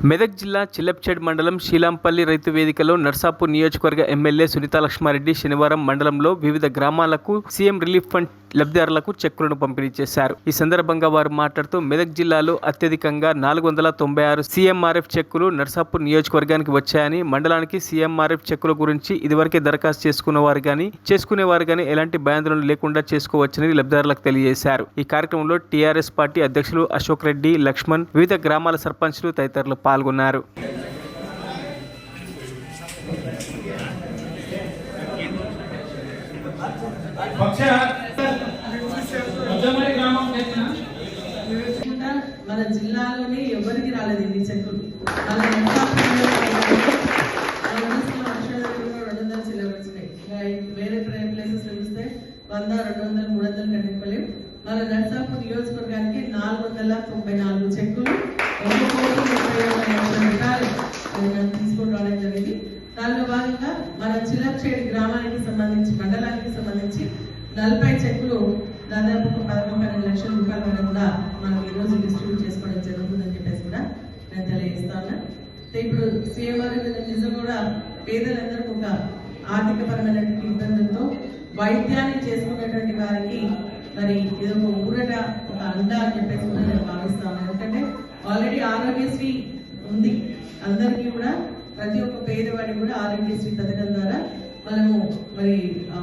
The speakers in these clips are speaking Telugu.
మెదక్ జిల్లా చిల్లెప్చేడ్ మండలం శీలాంపల్లి రైతు వేదికలో నర్సాపూర్ నియోజకవర్గ ఎమ్మెల్యే సునీతా లక్ష్మారెడ్డి శనివారం మండలంలో వివిధ గ్రామాలకు సీఎం రిలీఫ్ ఫండ్ లబ్ధిదారులకు చెక్కులను పంపిణీ చేశారు. ఈ సందర్భంగా వారు మాట్లాడుతూ మెదక్ జిల్లాలో అత్యధికంగా 496 సీఎంఆర్ఎఫ్ చెక్కులు నర్సాపూర్ నియోజకవర్గానికి వచ్చాయని, మండలానికి సీఎంఆర్ఎఫ్ చెక్కుల గురించి ఇదివరకే దరఖాస్తు చేసుకునేవారు కానీ ఎలాంటి భయాందోళన లేకుండా చేసుకోవచ్చని లబ్ధిదారులకు తెలియజేశారు. ఈ కార్యక్రమంలో టీఆర్ఎస్ పార్టీ అధ్యక్షులు అశోక్ రెడ్డి, లక్ష్మణ్, వివిధ గ్రామాల సర్పంచ్లు తదితరులు పాల్గొన్నారు. మన జిల్లాలోనే ఎవరికి రాలేదు ఇన్ని చెక్కులు. 200 చిల్లవచ్చినాయి. వేరే ప్లేసెస్ చూస్తే 100, 200, 300 కట్టలేవు. మన నర్సాపూర్ నియోజకవర్గానికి 494 చెక్కులు, 1,30,00,000 రూపాయలు తీసుకొని రావడం జరిగింది. దానిలో భాగంగా మన చిల్లప్చేడి గ్రామానికి సంబంధించి, మండలానికి సంబంధించి 40 చెక్కులు, దాదాపు 11-12 లక్షల రూపాయల వరకు కూడా మనం ఈరోజు డిస్ట్రిబ్యూట్ చేసుకోవడం జరుగుతుందని చెప్పేసి కూడా నేను తెలియజేస్తా ఉన్నా. ఇప్పుడు సీఎంఆర్ నిజం కూడా పేదలందరికీ ఒక ఆర్థికపరమైనటువంటి ఇబ్బందులతో వైద్యాన్ని చేసుకున్నటువంటి వారికి మరి ఇది ఒక ఊరట, ఒక అండ అని చెప్పేసి కూడా నేను భావిస్తా ఉన్నాను. ఎందుకంటే ఆల్రెడీ ఆరోగ్యశ్రీ ఉంది, అందరికీ కూడా ప్రతి ఒక్క పేదవాడికి కూడా ఆరోగ్యశ్రీ పథకం ద్వారా మనము మరి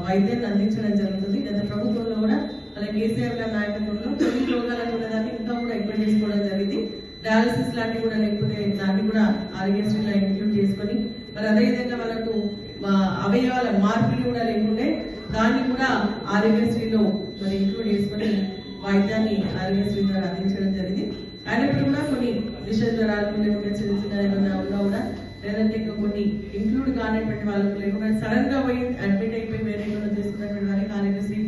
వైద్యాన్ని అందించడం జరుగుతుంది. గత ప్రభుత్వంలో కూడా మన కేసీఆర్ గారి నాయకత్వంలో కొన్ని రోగాలకు ఉన్నదాన్ని ఇంకా కూడా ఎక్కువ చేసుకోవడం జరిగింది. డయాలసిస్ లాంటివి కూడా లేకపోతే దాన్ని కూడా ఆరోగ్యశ్రీలో ఇంక్లూడ్ చేసుకొని, మరి అదేవిధంగా మనకు అవయవాల మార్పిడి కూడా లేకుంటే దాన్ని కూడా ఆరోగ్యశ్రీలో మరి ఇంక్లూడ్ చేసుకొని వైద్యాన్ని ఆరోగ్యశ్రీ ద్వారా అందించడం జరిగింది. అయినప్పుడు కూడా కొన్ని విష జ్వరాలు లేకుంటే చిన్న చిన్న ఏమైనా ఉన్నా కూడా, లేదంటే ఇంకా కొన్ని ఇంక్లూడ్ కానిటువంటి వాళ్ళకు లేకుండా సడన్ గా పోయి అడ్మిట్ అయిపోయి వేరే చేసుకున్నటువంటి వారికి ఆరోగ్యశ్రీ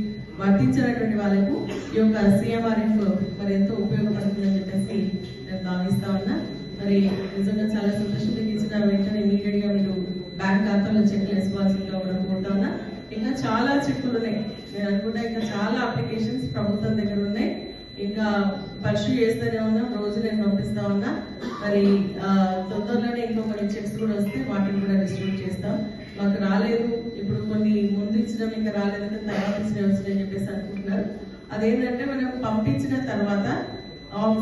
వర్తించినటువంటి వాళ్ళకు ఈ యొక్క సీఎంఆర్ఎఫ్ మరి ఎంతో ఉపయోగపడుతుందని చెప్పేసి నేను భావిస్తా ఉన్నా. మరి నిజంగా చాలా సంతోషంగా ఇచ్చిన వెంటనే ఇమీడియట్ గా మీరు బ్యాంక్ ఖాతాలో చెక్లు వేసుకోవాల్సిందిగా కూడా కోరుతా ఉన్నా. ఇంకా చాలా చెక్కులు ఉన్నాయి, నేను అనుకుంటా ఇంకా చాలా అప్లికేషన్స్ ప్రభుత్వం దగ్గర ఉన్నాయి. ఇంకా పర్సూ చేస్తూనే ఉన్నాం, రోజు నేను పంపిస్తా ఉన్నా. మరి తొందరలోనే ఇంకో కొన్ని చెక్స్ కూడా వస్తే వాటిని కూడా డిస్ట్రిబ్యూట్ చేస్తాం. మాకు రాలేదు, ఇప్పుడు కొన్ని ముందు ఇచ్చినాం ఇంకా రాలేదంటే తర్వాత వచ్చినాయని చెప్పేసి అనుకుంటున్నారు. అదేంటంటే మనం పంపించిన తర్వాత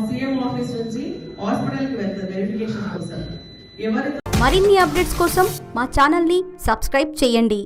సీఎం ఆఫీస్ నుంచి హాస్పిటల్కి వెళ్తారు వెరిఫికేషన్ కోసం. మరిన్ని అప్డేట్స్ కోసం మా ఛానల్ ని సబ్స్క్రైబ్ చేయండి.